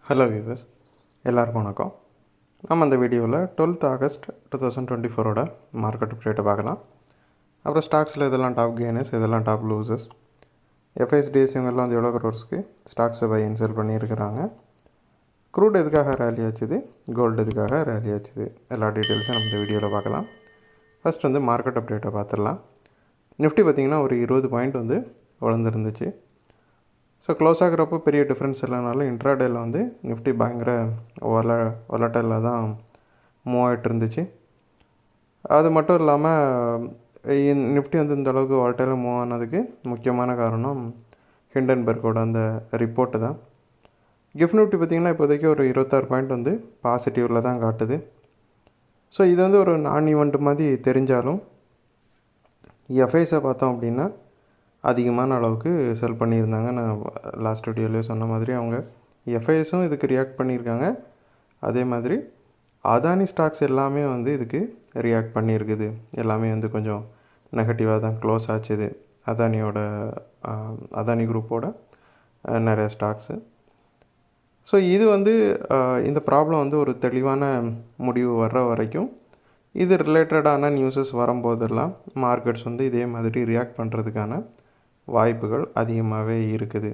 Hello viewers, எல்லாருக்கும் வணக்கம். நம்ம இந்த வீடியோவில் 12th ஆகஸ்ட் 2024 மார்க்கெட் அப்டேட்டை பார்க்கலாம். அப்புறம் ஸ்டாக்ஸில் இதெல்லாம் டாப் கெய்னர்ஸ், இதெல்லாம் டாப் லூசர்ஸ், எஃப்ஐஎஸ்டிஎஸ் இவங்கெல்லாம் வந்து எவ்வளோ க்ரோர்ஸ்க்கு ஸ்டாக்ஸை பை அண்ட் செல் பண்ணியிருக்கிறாங்க, க்ரூட் எதுக்காக ரேலி ஆச்சுது, கோல்டு எதுக்காக ரேலி ஆச்சுது, எல்லா டீட்டெயில்ஸும் நம்ம இந்த வீடியோவில் பார்க்கலாம். ஃபஸ்ட் வந்து மார்க்கெட் அப்டேட்டை பார்த்துடலாம். நிஃப்டி பார்த்திங்கன்னா ஒரு 20 பாயிண்ட் வந்து வளர்ந்துருந்துச்சு. ஸோ க்ளோஸ் ஆகிறப்போ பெரிய டிஃப்ரென்ஸ் இல்லைனாலும் இன்ட்ராடேயில் வந்து நிஃப்டி பயங்கர ஒலட்டைலில் தான் மூவ் ஆகிட்டு இருந்துச்சு. அது மட்டும் இல்லாமல் நிஃப்டி வந்து இந்த அளவுக்கு வாலட்டைலில் மூவ் ஆனதுக்கு முக்கியமான காரணம் ஹிண்டன்பர்க்கோட அந்த ரிப்போர்ட்டு தான். கிஃப்ட் நிஃப்டி பார்த்திங்கன்னா இப்போதைக்கு ஒரு 26 பாயிண்ட் வந்து பாசிட்டிவில் தான் காட்டுது. ஸோ இது வந்து ஒரு நான் ஈவெண்ட் மாதிரி தெரிஞ்சாலும் எஃப்ஐஸை பார்த்தோம் அப்படின்னா அதிகமான அளவுக்கு செல் பண்ணியிருந்தாங்க. நான் லாஸ்ட் வீடியோலேயே சொன்ன மாதிரி அவங்க எஃப்ஐஎஸும் இதுக்கு ரியாக்ட் பண்ணியிருக்காங்க. அதே மாதிரி அதானி ஸ்டாக்ஸ் எல்லாமே வந்து இதுக்கு ரியாக்ட் பண்ணியிருக்குது. எல்லாமே வந்து கொஞ்சம் நெகட்டிவாக தான் க்ளோஸ் ஆச்சுது. அதானி குரூப்போட நிறைய ஸ்டாக்ஸு. ஸோ இது வந்து இந்த ப்ராப்ளம் வந்து ஒரு தெளிவான முடிவு வர்ற வரைக்கும் இது ரிலேட்டடான நியூஸஸ் வரும்போதெல்லாம் மார்க்கெட்ஸ் வந்து இதே மாதிரி ரியாக்ட் பண்ணுறதுக்கான வாய்ப்புகள் அதிகமாகவே இருக்குது.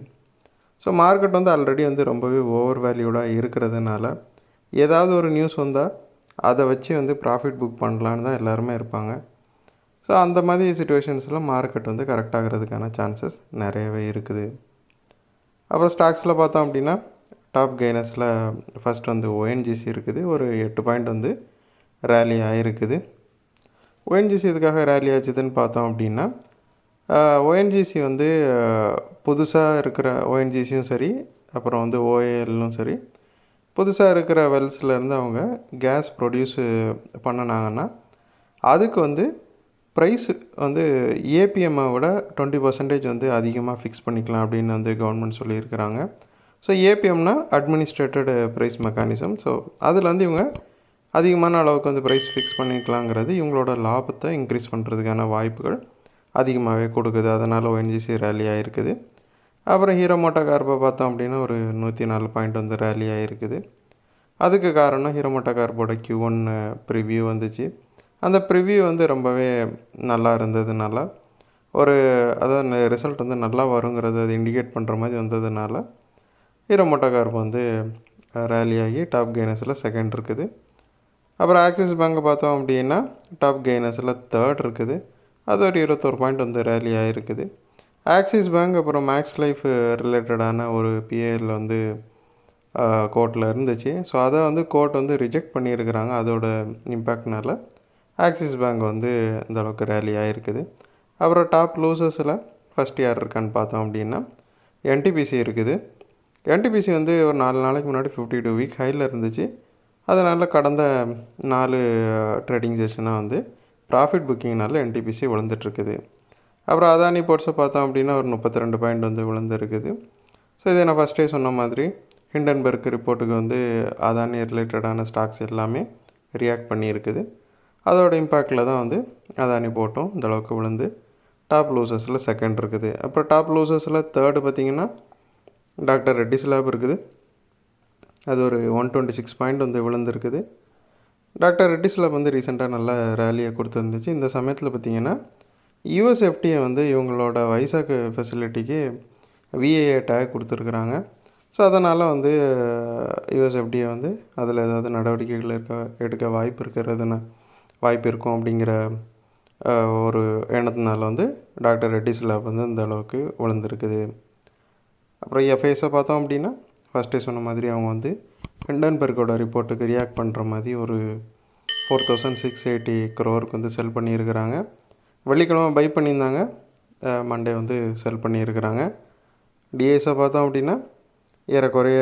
ஸோ மார்க்கெட் வந்து ஆல்ரெடி வந்து ரொம்பவே ஓவர் வேல்யூடாக இருக்கிறதுனால ஏதாவது ஒரு நியூஸ் வந்தால் அதை வச்சு வந்து ப்ராஃபிட் புக் பண்ணலான்னு தான் எல்லாருமே இருப்பாங்க. ஸோ அந்த மாதிரி சுச்சுவேஷன்ஸில் மார்க்கெட் வந்து கரெக்ட் ஆகிறதுக்கான சான்சஸ் நிறையவே இருக்குது. அப்புறம் ஸ்டாக்ஸில் பார்த்தோம் அப்படின்னா டாப் கெய்னர்ஸில் ஃபஸ்ட் வந்து ஓஎன்ஜிசி இருக்குது. ஒரு 8 பாயிண்ட் வந்து ரேலி ஆகிருக்குது. ஓஎன்ஜிசி எதுக்காக ரேலி ஆச்சுதுன்னு பார்த்தோம் அப்படின்னா ஓஎன்ஜிசி வந்து புதுசாக இருக்கிற ஓஎன்ஜிசியும் சரி, அப்புறம் வந்து ஓஏஎல்லும் சரி, புதுசாக இருக்கிற வெல்ஸ்லேருந்து அவங்க கேஸ் ப்ரொடியூஸ் பண்ணினாங்கன்னா அதுக்கு வந்து ப்ரைஸ் வந்து ஏபிஎம்மை விட 20% வந்து அதிகமாக ஃபிக்ஸ் பண்ணிக்கலாம் அப்படின்னு வந்து கவர்மெண்ட் சொல்லியிருக்கிறாங்க. ஸோ ஏபிஎம்னா அட்மினிஸ்ட்ரேட்டட் ப்ரைஸ் மெக்கானிசம். ஸோ அதில் வந்து இவங்க அதிகமான அளவுக்கு வந்து ப்ரைஸ் ஃபிக்ஸ் பண்ணிக்கலாங்கிறது இவங்களோட லாபத்தை இன்க்ரீஸ் பண்ணுறதுக்கான வாய்ப்புகள் அதிகமாகவே கொடுக்குது. அதனால் ஓஎன்ஜிசி ரேலி ஆகிருக்குது. அப்புறம் ஹீரோ மோட்டோகார்ப்பை பார்த்தோம் அப்படின்னா ஒரு 104 பாயிண்ட் வந்து ரேலி ஆகிருக்குது. அதுக்கு காரணம் ஹீரோ மோட்டோகார்ப்போட Q1 ப்ரிவ்யூ வந்துச்சு. அந்த ப்ரிவ்யூ வந்து ரொம்பவே நல்லா இருந்ததுனால அதாவது ரிசல்ட் வந்து நல்லா வருங்கிறது அது இண்டிகேட் பண்ணுற மாதிரி வந்ததுனால ஹீரோ மோட்டோகார்ப் வந்து ரேலி ஆகி டாப் கெய்னர்ஸில் செகண்ட் இருக்குது. அப்புறம் ஆக்சிஸ் பேங்கை பார்த்தோம் அப்படின்னா டாப் கெய்னர்ஸில் தேர்ட் இருக்குது. அது ஒரு 21 பாயிண்ட் வந்து ரேலி ஆகிருக்குது. ஆக்சிஸ் பேங்க் அப்புறம் மேக்ஸ் லைஃப் ரிலேட்டடான ஒரு பிஏஎல் வந்து கோர்ட்டில் இருந்துச்சு. ஸோ அதை வந்து கோர்ட் வந்து ரிஜெக்ட் பண்ணியிருக்கிறாங்க. அதோட இம்பேக்ட்னால ஆக்சிஸ் பேங்க் வந்து இந்த அளவுக்கு ரேலி ஆகிருக்குது. அப்புறம் டாப் லூசர்ஸில் ஃபஸ்ட் யார் இருக்கான்னு பார்த்தோம் அப்படின்னா என்டிபிசி இருக்குது. என்டிபிசி வந்து ஒரு 4 நாளைக்கு முன்னாடி 52 வீக் ஹையில் இருந்துச்சு. அதனால் கடந்த 4 ட்ரேடிங் செஷனாக வந்து ப்ராஃபிட் புக்கிங்னால என்டிபிசி விழுந்துட்டுருக்குது. அப்புறம் அதானி போர்ட்ஸை பார்த்தோம் அப்படின்னா ஒரு 32 பாயிண்ட் வந்து விழுந்துருக்குது. ஸோ இதை நான் ஃபஸ்ட்டே சொன்ன மாதிரி ஹிண்டன்பர்க் ரிப்போர்ட்டுக்கு வந்து அதானி ரிலேட்டடான ஸ்டாக்ஸ் எல்லாமே ரியாக்ட் பண்ணியிருக்குது. அதோட இம்பேக்டில் தான் வந்து அதானி போட்டும் இந்தளவுக்கு விழுந்து டாப் லூசர்ஸில் செகண்ட் இருக்குது. அப்புறம் டாப் லூசர்ஸில் தேர்டு பார்த்திங்கன்னா டாக்டர் ரெட்டிஸ் லேப் இருக்குது. அது ஒரு 126 பாயிண்ட் வந்து விழுந்துருக்குது. டாக்டர் ரெட்டிஸ் லேப் வந்து ரீசெண்டாக நல்ல ரேலியை கொடுத்துருந்துச்சு. இந்த சமயத்தில் பார்த்திங்கன்னா யூஎஸ்எஃப்டியை வந்து இவங்களோட வைசாக் ஃபெசிலிட்டிக்கு விஏஏ டேக் கொடுத்துருக்குறாங்க. ஸோ அதனால் வந்து யூஎஸ்எஃப்டியை வந்து அதில் ஏதாவது நடவடிக்கைகள் எடுக்க வாய்ப்பு இருக்கும் அப்படிங்கிற ஒரு எண்ணத்தினால வந்து டாக்டர் ரெட்டிஸ் லேப் வந்து இந்த அளவுக்கு விழுந்துருக்குது. அப்புறம் எஃப்ஐஎஸை பார்த்தோம் அப்படின்னா ஃபஸ்ட்டே சொன்ன மாதிரி அவங்க வந்து ஹிண்டன்பர்க்கோட ரிப்போர்ட்டுக்கு ரியாக்ட் பண்ணுற மாதிரி ஒரு 4680 crore வந்து செல் பண்ணியிருக்கிறாங்க. வெள்ளிக்கிழமை பை பண்ணியிருந்தாங்க, மண்டே வந்து செல் பண்ணியிருக்கிறாங்க. டிஎஸை பார்த்தோம் அப்படின்னா ஏறக்குறைய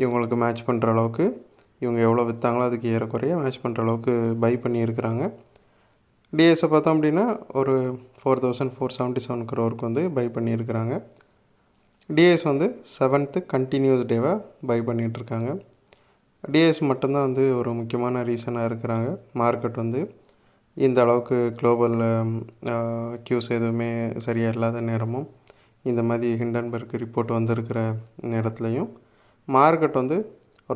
இவங்களுக்கு மேட்ச் பண்ணுற அளவுக்கு இவங்க எவ்வளோ விற்றாங்களோ அதுக்கு ஏறக்குறைய மேட்ச் பண்ணுற அளவுக்கு பை பண்ணியிருக்கிறாங்க. டிஎஸை பார்த்தோம் அப்படின்னா ஒரு 4477 crore வந்து பை பண்ணியிருக்கிறாங்க. டிஎஸ் வந்து 7th கண்டினியூஸ் டேவாக பை பண்ணிகிட்ருக்காங்க. டிஎஸ் மட்டும்தான் வந்து ஒரு முக்கியமான ரீசனாக இருக்கிறாங்க. மார்க்கெட் வந்து இந்த அளவுக்கு குளோபல் க்யூஸ் எதுவுமே சரியாக இல்லாத நேரமும் இந்த மாதிரி ஹிண்டன்பர்க் ரிப்போர்ட் வந்திருக்கிற நேரத்துலையும் மார்க்கெட் வந்து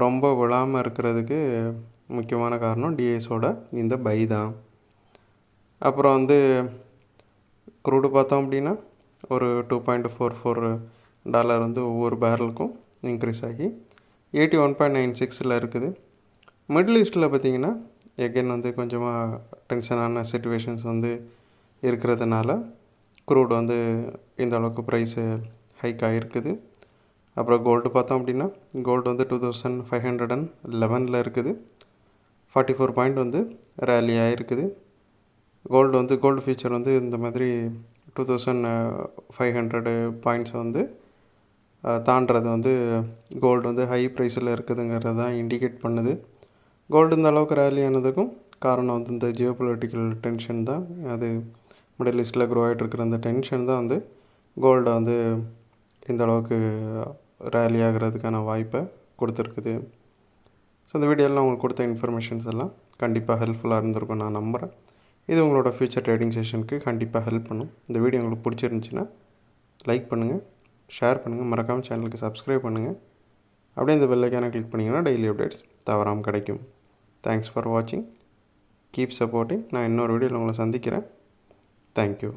ரொம்ப விழாமல் இருக்கிறதுக்கு முக்கியமான காரணம் டிஐஸோட இந்த பை தான். அப்புறம் வந்து க்ரூடு பார்த்தோம் அப்படின்னா ஒரு $2.44 வந்து ஒவ்வொரு பேரலுக்கும் இன்க்ரீஸ் ஆகி 81.96 இருக்குது. மிடில் ஈஸ்ட்டில் பார்த்திங்கன்னா எகைன் வந்து கொஞ்சமாக டென்ஷனான சிச்சுவேஷன்ஸ் வந்து இருக்கிறதுனால க்ரூடு வந்து இந்த அளவுக்கு ப்ரைஸு ஹைக் ஆகிருக்குது. அப்புறம் கோல்டு பார்த்தோம் அப்படின்னா கோல்டு வந்து 2511 இருக்குது. 44 பாயிண்ட் வந்து ரேலி ஆகிருக்குது. கோல்டு ஃபியூச்சர் வந்து இந்த மாதிரி 2500 பாயிண்ட்ஸ் வந்து தாண்டது வந்து கோல்டு வந்து ஹை ப்ரைஸில் இருக்குதுங்கிறது தான் இண்டிகேட் பண்ணுது. கோல்டு இந்த அளவுக்கு ரேலி ஆனதுக்கும் காரணம் வந்து இந்த ஜியோபொலிட்டிக்கல் டென்ஷன் தான். அது மிடில் ஈஸ்ட்டில் க்ரோ ஆகிட்டு இருக்கிற அந்த டென்ஷன் தான் வந்து கோல்டை வந்து இந்த அளவுக்கு ரேலி ஆகிறதுக்கான வாய்ப்பை கொடுத்துருக்குது. ஸோ இந்த வீடியோவில் உங்களுக்கு கொடுத்த இன்ஃபர்மேஷன்ஸ் எல்லாம் கண்டிப்பாக ஹெல்ப்ஃபுல்லாக இருந்திருக்கும் நான் நம்புகிறேன். இது உங்களோட ஃப்யூச்சர் ட்ரேடிங் செஷனுக்கு கண்டிப்பாக ஹெல்ப் பண்ணும். இந்த வீடியோ உங்களுக்கு பிடிச்சிருந்துச்சின்னா லைக் பண்ணுங்கள், ஷேர் பண்ணுங்கள், மறக்காமல் சேனலுக்கு சப்ஸ்கிரைப் பண்ணுங்கள். அப்படியே இந்த பெல் ஐக்கானை கிளிக் பண்ணிங்கன்னா டெய்லி அப்டேட்ஸ் தவறாமல் கிடைக்கும். தேங்க்ஸ் ஃபார் வாட்சிங், கீப் சப்போர்ட்டிங். நான் இன்னொரு வீடியோவில் உங்களை சந்திக்கிறேன். தேங்க்யூ.